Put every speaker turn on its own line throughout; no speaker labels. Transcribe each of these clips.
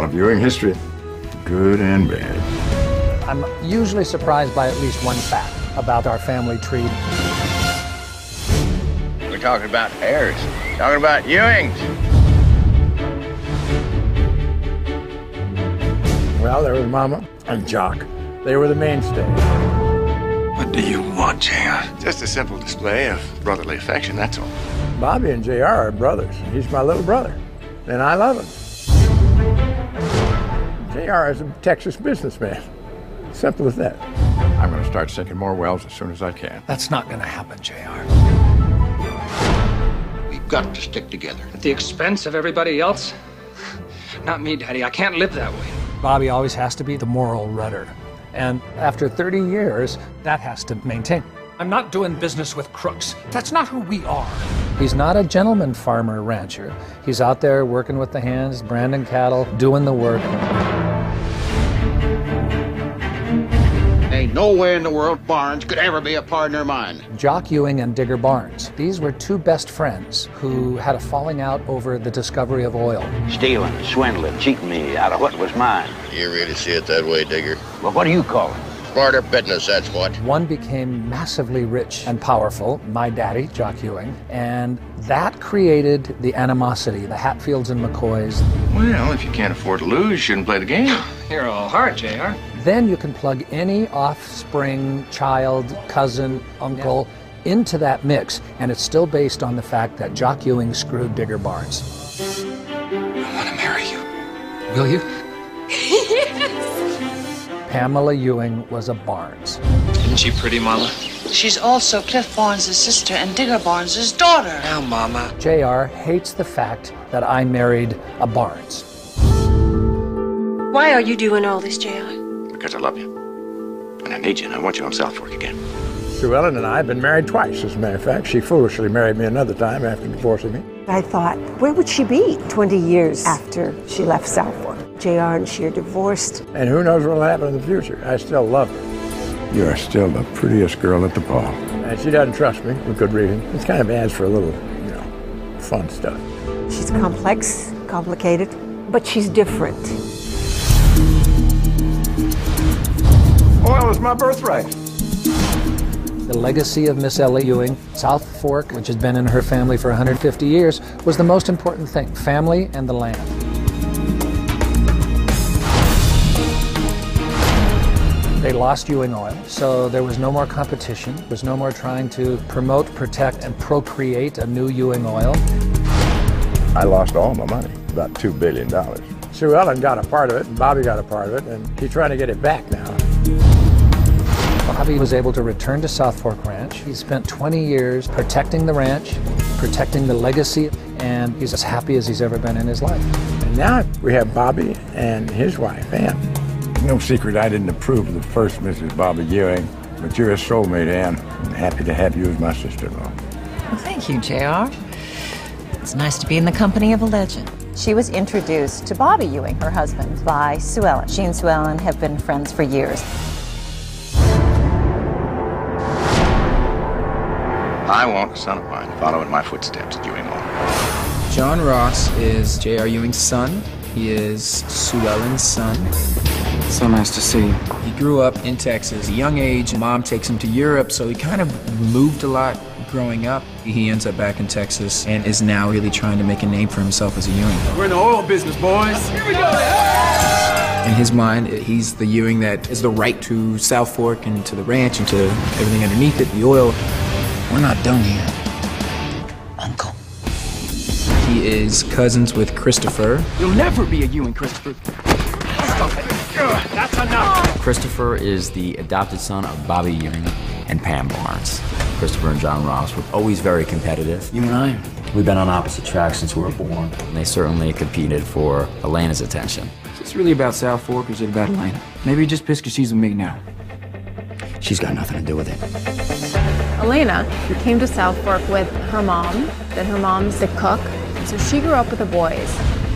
of viewing history, good and bad.
I'm usually surprised by at least one fact about our family tree.
We're talking about heirs, talking about Ewings.
Well, there was Mama and Jock. They were the mainstay.
What do you want, J.R.? Just a simple display of brotherly affection, that's all.
Bobby and J.R. are brothers. He's my little brother, and I love him. J.R. is a Texas businessman. Simple as that.
I'm going to start sinking more wells as soon as I can.
That's not going to happen, J.R.
We've got to stick together.
At the expense of everybody else? Not me, Daddy. I can't live that way.
Bobby always has to be the moral rudder. And after 30 years, that has to maintain. I'm not doing business with crooks. That's not who we are. He's not a gentleman farmer rancher. He's out there working with the hands, branding cattle, doing the work.
Ain't no way in the world Barnes could ever be a partner of mine.
Jock Ewing and Digger Barnes. These were two best friends who had a falling out over the discovery of oil.
Stealing, swindling, cheating me out of what was mine.
You really see it that way, Digger?
Well, what do you call it?
Smarter business, that's what.
One became massively rich and powerful, my daddy, Jock Ewing, and that created the animosity, the Hatfields and McCoys.
Well, if you can't afford to lose, you shouldn't play the game.
You're all hard, JR.
Then you can plug any offspring, child, cousin, uncle into that mix, and it's still based on the fact that Jock Ewing screwed Digger Barnes.
I want to marry you. Will you?
Pamela Ewing was a Barnes.
Isn't she pretty, Mama?
She's also Cliff Barnes' sister and Digger Barnes' daughter.
Now, Mama.
JR hates the fact that I married a Barnes.
Why are you doing all this, JR?
Because I love you. And I need you, and I want you on South Fork again.
Sue Ellen and I have been married twice, as a matter of fact. She foolishly married me another time after divorcing me.
I thought, where would she be 20 years after she left South Fork? JR and she are divorced.
And who knows what will happen in the future. I still love her.
You are still the prettiest girl at the ball.
And she doesn't trust me, for good reason. It's kind of adds for a little, fun stuff.
She's complex, complicated, but she's different.
Oil is my birthright.
The legacy of Miss Ella Ewing, South Fork, which has been in her family for 150 years, was the most important thing, family and the land. They lost Ewing oil, so there was no more competition. There was no more trying to promote, protect, and procreate a new Ewing oil.
I lost all my money, about $2 billion.
Sue Ellen got a part of it, and Bobby got a part of it, and he's trying to get it back now.
Bobby was able to return to South Fork Ranch. He spent 20 years protecting the ranch, protecting the legacy, and he's as happy as he's ever been in his life.
And now we have Bobby and his wife, Ann.
No secret I didn't approve of the first Mrs. Bobby Ewing, but you're a soulmate, Ann. I'm happy to have you as my sister-in-law.
Well, thank you, JR. It's nice to be in the company of a legend.
She was introduced to Bobby Ewing, her husband, by Sue Ellen. She and Sue Ellen have been friends for years.
I want a son of mine following my footsteps at Ewing Hall.
John Ross is J.R. Ewing's son. He is Sue Ellen's son. So nice to see you. He grew up in Texas. At a young age, mom takes him to Europe, so he kind of moved a lot growing up. He ends up back in Texas and is now really trying to make a name for himself as a Ewing.
We're in the oil business, boys. Here we go.
In his mind, he's the Ewing that is the right to South Fork and to the ranch and to everything underneath it, the oil. We're not done here, Uncle. He is cousins with Christopher.
You'll never be a Ewing, Christopher. Stop it. That's enough.
Christopher is the adopted son of Bobby Ewing and Pam Barnes. Christopher and John Ross were always very competitive.
You and I,
we've been on opposite tracks since we were born. And they certainly competed for Elena's attention.
Is this really about South Fork or is it about Elena? Maybe just pissed because she's with me now.
She's got nothing to do with it.
Elena came to South Fork with her mom, then her mom's the cook, so she grew up with the boys.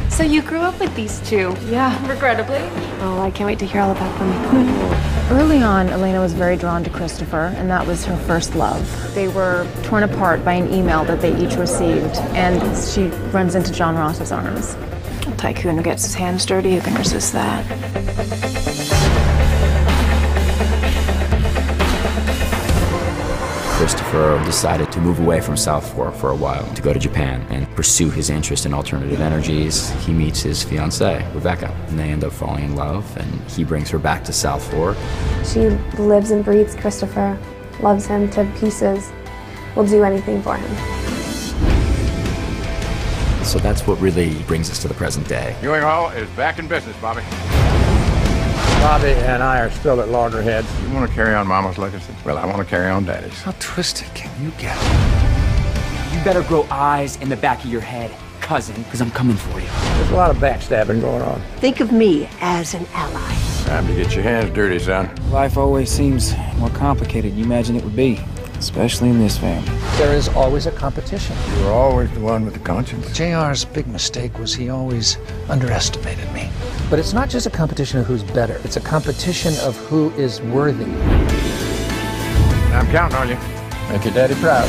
So you grew up with these two?
Yeah, regrettably.
Oh, I can't wait to hear all about them.
Early on, Elena was very drawn to Christopher, and that was her first love. They were torn apart by an email that they each received, and she runs into John Ross's arms. A tycoon who gets his hands dirty, who can resist that?
Christopher decided to move away from South Fork for a while to go to Japan and pursue his interest in alternative energies. He meets his fiancée, Rebecca, and they end up falling in love, and he brings her back to South Fork.
She lives and breathes Christopher, loves him to pieces, will do anything for him.
So that's what really brings us to the present day.
Ewing Hall is back in business, Bobby.
Bobby and I are still at loggerheads.
You want to carry on Mama's legacy? Well, I want to carry on Daddy's.
How twisted can you get?
You better grow eyes in the back of your head, cousin, because I'm coming for you.
There's a lot of backstabbing going on.
Think of me as an ally.
Time to get your hands dirty, son.
Life always seems more complicated than you imagine it would be, especially in this family.
There is always a competition.
You were always the one with the conscience.
JR's big mistake was he always underestimated me. But it's not just a competition of who's better. It's a competition of who is worthy.
I'm counting on you.
Make your daddy proud.